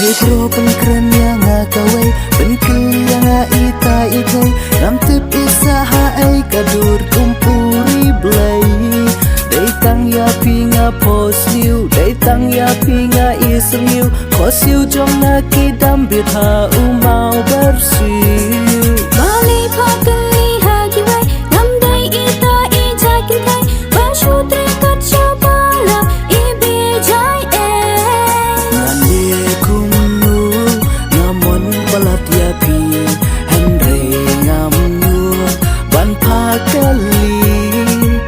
Pro pengkeren yang ngakawai Penkil yang ngaitai itai Namtip isaha ai kadur kumpuri blai Daitang ya pinga posliu Daitang ya pinga isriu Kosiu jong nakidam bitha umau bersiu Bali pakali hagiwai Namdai ita ijakin kai Bashu trikat syabala ibijai Nandi kumnu Ngamon balat yapi Henry ngamnu Ban pakali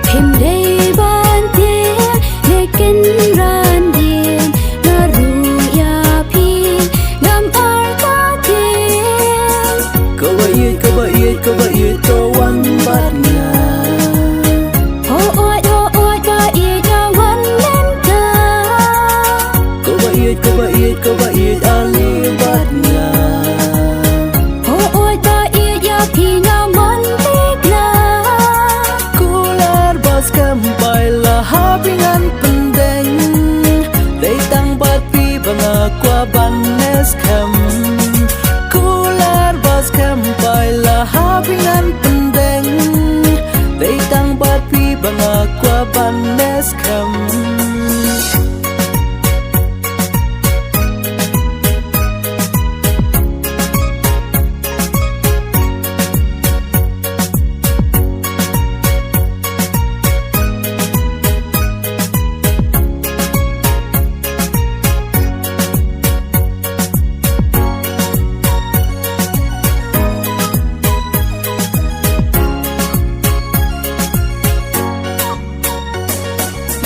Himdai bantin Lekin randin Naru yapin Ngam arkatin Kawait kawan batnya Ho'ot bait jawan lenta Kawait ali batnya Ho'ot bait yapi ngamon tigla Kular bas kampai lah habingan pendeng Daitang batpi bangakwa banes kam Kular bas kampai lah habingan pendeng Daitang batpi bangakwa banes kam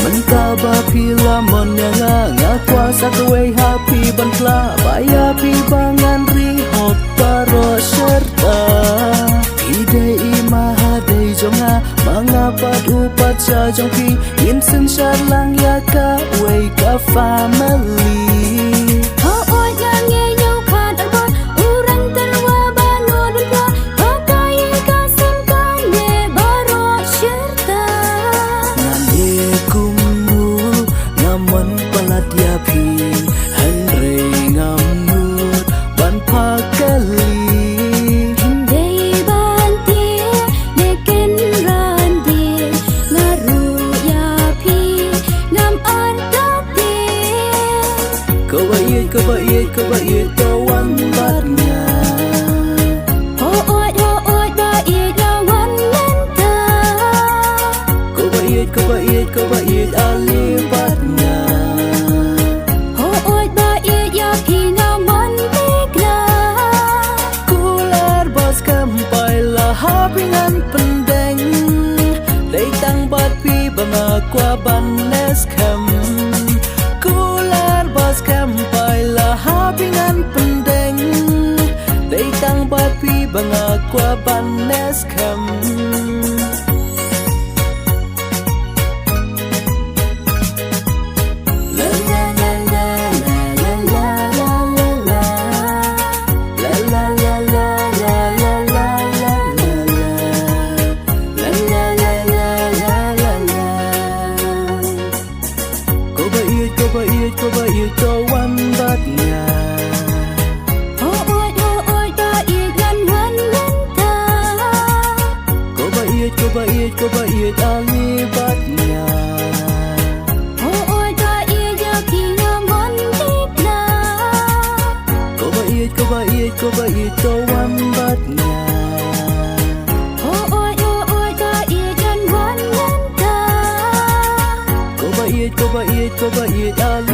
Mentaba pila monanga ngakuasa kawai happy bantla Baya pi bangan rihop paro serta Idai imaha dai jonga Mangapat upat sa jong pi Insen syarlang yaka way ka family Ho'ot ngange yau kad albon Urang terwa banu dulwa Pakai kasem kane baro syerta Nandi kumnu Ngamon palat yapi Henry ngamnut Ban pakali Himdai bantin Lekin randin Ngaru yapi Ngam arkatin Kawait kawan batnya Ho'ot bait jawan lenta Kawait ali batnya Ho'ot bait yapi ngamon tigla Kular bas kampai lah habingan pendeng Daitang batpi bangakwa banes kam Kular bas kampai lah habingan pendeng Daitang batpi bangakwa banes kam Kawait kawan batnya Ho'ot bait ganwan lenta Kawait ali batnya Ho'ot bait yapi ngamon tigla Kawait kawan batnya Ho'ot bait ganwan lenta Kawait ali